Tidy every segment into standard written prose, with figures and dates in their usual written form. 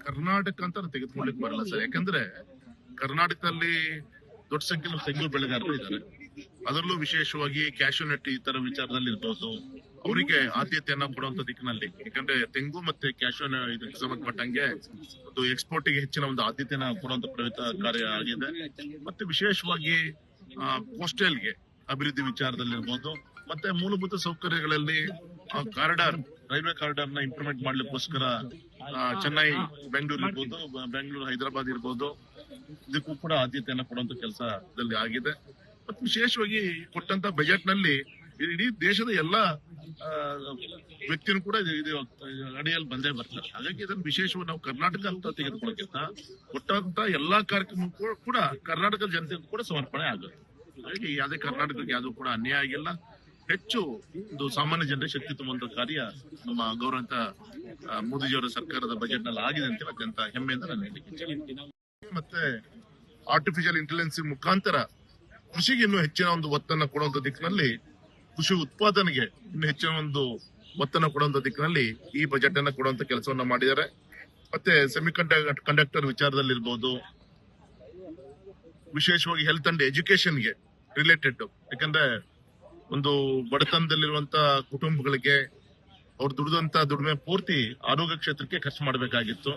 ಕರ್ನಾಟಕ ಅಂತ ತೆಗೆದುಕೊಳ್ಳಿಕ್ ಬರಲ್ಲ ಸರ್. ಯಾಕಂದ್ರೆ ಕರ್ನಾಟಕದಲ್ಲಿ ದೊಡ್ಡ ಸಂಖ್ಯೆಯಲ್ಲಿ ತೆಂಗು ಬೆಳೆಗಾರರು ಇದ್ದಾರೆ. ಅದರಲ್ಲೂ ವಿಶೇಷವಾಗಿ ಕ್ಯಾಶ್ಯೂ ನಟ್ ಈ ತರ ವಿಚಾರದಲ್ಲಿ ಇರ್ಬೋದು, ಅವರಿಗೆ ಆದ್ಯತೆಯನ್ನ ಕೊಡುವಂತ ದಿಕ್ಕಿನಲ್ಲಿ. ಯಾಕಂದ್ರೆ ತೆಂಗು ಮತ್ತೆ ಕ್ಯಾಶ್ಯೂ ಇದಕ್ಕೆ ಸಂಬಂಧಪಟ್ಟಂಗೆ ಒಂದು ಎಕ್ಸ್ಪೋರ್ಟ್ ಗೆ ಹೆಚ್ಚಿನ ಒಂದು ಆದ್ಯತೆಯನ್ನ ಕೊಡುವಂತ ಪ್ರಯತ್ನ ಕಾರ್ಯ ಆಗಿದೆ. ಮತ್ತೆ ವಿಶೇಷವಾಗಿ ಕೋಸ್ಟಲ್ಗೆ ಅಭಿವೃದ್ಧಿ ವಿಚಾರದಲ್ಲಿರ್ಬೋದು, ಮತ್ತೆ ಮೂಲಭೂತ ಸೌಕರ್ಯಗಳಲ್ಲಿ ಕಾರಿಡಾರ್, ರೈಲ್ವೆ ಕಾರಿಡಾರ್ ನ ಇಂಪ್ಲಿಮೆಂಟ್ ಮಾಡ್ಲಿಕ್ಕೋಸ್ಕರ ಚೆನ್ನೈ ಬೆಂಗಳೂರು ಇರ್ಬೋದು, ಬೆಂಗಳೂರು ಹೈದರಾಬಾದ್ ಇರ್ಬೋದು, ಇದಕ್ಕೂ ಕೂಡ ಆದ್ಯತೆಯನ್ನ ಕೊಡುವಂತ ಕೆಲಸದಲ್ಲಿ ಆಗಿದೆ. ಮತ್ತು ವಿಶೇಷವಾಗಿ ಕೊಟ್ಟಂತ ಬಜೆಟ್ ನಲ್ಲಿ ಇಡೀ ದೇಶದ ಎಲ್ಲಾ ವ್ಯಕ್ತಿನೂ ಕೂಡ ಇದು ಅಡಿಯಲ್ಲಿ ಬಂದೇ ಬರ್ತಾರೆ. ಹಾಗಾಗಿ ಇದನ್ನು ವಿಶೇಷವಾಗಿ ನಾವು ಕರ್ನಾಟಕ ಅಂತ ತೆಗೆದುಕೊಳ್ಳೋಕ್ಕಿಂತ ಕೊಟ್ಟಂತ ಎಲ್ಲಾ ಕಾರ್ಯಕ್ರಮಕ್ಕೂ ಕೂಡ ಕರ್ನಾಟಕದ ಜನತೆಗೂ ಕೂಡ ಸಮರ್ಪಣೆ ಆಗುತ್ತೆ. ಹಾಗಾಗಿ ಯಾವುದೇ ಕರ್ನಾಟಕಕ್ಕೆ ಯಾವ್ದು ಕೂಡ ಅನ್ಯಾಯ ಆಗಿಲ್ಲ. ಹೆಚ್ಚು ಒಂದು ಸಾಮಾನ್ಯ ಜನರಿಗೆ ಶಕ್ತಿ ತುಂಬುವಂತ ಕಾರ್ಯ ನಮ್ಮ ಗೌರವಂತ ಮೋದಿಜಿಯವರ ಸರ್ಕಾರದ ಬಜೆಟ್ ನಲ್ಲಿ ಆಗಿದೆ ಅಂತ ಅತ್ಯಂತ ಹೆಮ್ಮೆಯಿಂದ ನಾನು ಹೇಳಿಕೆ. ಮತ್ತೆ ಆರ್ಟಿಫಿಷಿಯಲ್ ಇಂಟೆಲಿಜೆನ್ಸ್ ಮುಖಾಂತರ ಕೃಷಿಗೆ ಇನ್ನೂ ಹೆಚ್ಚಿನ ಒಂದು ಒತ್ತನ್ನು ಕೊಡುವಂತ ದಿಕ್ಕಿನಲ್ಲಿ, ಕೃಷಿ ಉತ್ಪಾದನೆಗೆ ಇನ್ನು ಹೆಚ್ಚಿನ ಒಂದು ಒತ್ತನ್ನು ಕೊಡುವಂತ ದಿಕ್ಕಿನಲ್ಲಿ ಈ ಬಜೆಟ್ ಅನ್ನ ಕೊಡುವಂತ ಕೆಲಸವನ್ನ ಮಾಡಿದ್ದಾರೆ. ಮತ್ತೆ ಸೆಮಿ ಕಂಡಕ್ಟರ್ ವಿಚಾರದಲ್ಲಿರ್ಬೋದು, ವಿಶೇಷವಾಗಿ ಹೆಲ್ತ್ ಅಂಡ್ ಎಜುಕೇಶನ್ಗೆ ರಿಲೇಟೆಡ್. ಯಾಕಂದ್ರೆ ಒಂದು ಬಡತನದಲ್ಲಿರುವಂತ ಕುಟುಂಬಗಳಿಗೆ ಅವ್ರು ದುಡಿದಂತ ದುಡಿಮೆ ಪೂರ್ತಿ ಆರೋಗ್ಯ ಕ್ಷೇತ್ರಕ್ಕೆ ಖರ್ಚು ಮಾಡಬೇಕಾಗಿತ್ತು.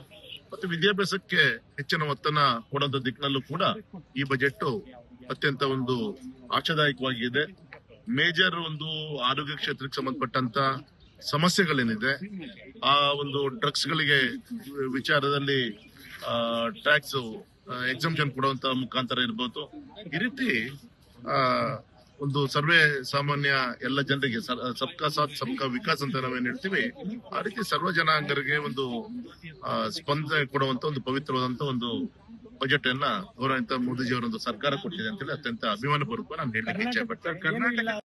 ಮತ್ತೆ ವಿದ್ಯಾಭ್ಯಾಸಕ್ಕೆ ಹೆಚ್ಚಿನ ಒತ್ತನ್ನ ಕೊಡುವಂತ ದಿಕ್ಕಿನಲ್ಲೂ ಕೂಡ ಈ ಬಜೆಟ್ ಅತ್ಯಂತ ಒಂದು ಆಶಾದಾಯಕವಾಗಿದೆ. ಮೇಜರ್ ಒಂದು ಆರೋಗ್ಯ ಕ್ಷೇತ್ರಕ್ಕೆ ಸಂಬಂಧಪಟ್ಟಂತ ಸಮಸ್ಯೆಗಳೇನಿದೆ, ಆ ಒಂದು ಡ್ರಗ್ಸ್ ಗಳಿಗೆ ವಿಚಾರದಲ್ಲಿ ಟ್ಯಾಕ್ಸ್ ಎಕ್ಸಂಪ್ಷನ್ ಕೊಡುವಂತ ಮುಖಾಂತರ ಇರ್ಬೋದು. ಈ ರೀತಿ ಒಂದು ಸರ್ವೇ ಸಾಮಾನ್ಯ ಎಲ್ಲ ಜನರಿಗೆ ಸಬ್ಕಾ ಸಾಥ್ ಸಬ್ಕಾ ವಿಕಾಸ್ ಅಂತ ನಾವೇನ್ ಹೇಳ್ತೀವಿ, ಆ ರೀತಿ ಸರ್ವ ಜನಾಂಗರಿಗೆ ಒಂದು ಸ್ಪಂದನೆ ಕೊಡುವಂತ ಒಂದು ಪವಿತ್ರವಾದಂತ ಒಂದು ಬಜೆಟ್ ಅನ್ನ ಗೌರವಂತ ಮೋದಿಜಿ ಅವರೊಂದು ಸರ್ಕಾರ ಕೊಟ್ಟಿದೆ ಅಂತೇಳಿ ಅತ್ಯಂತ ಅಭಿಮಾನ ಪೂರ್ವಕ ನಾನು ಹೇಳಲಿಕ್ಕೆ ಇಚ್ಛೆ ಪಡ್ತೇನೆ.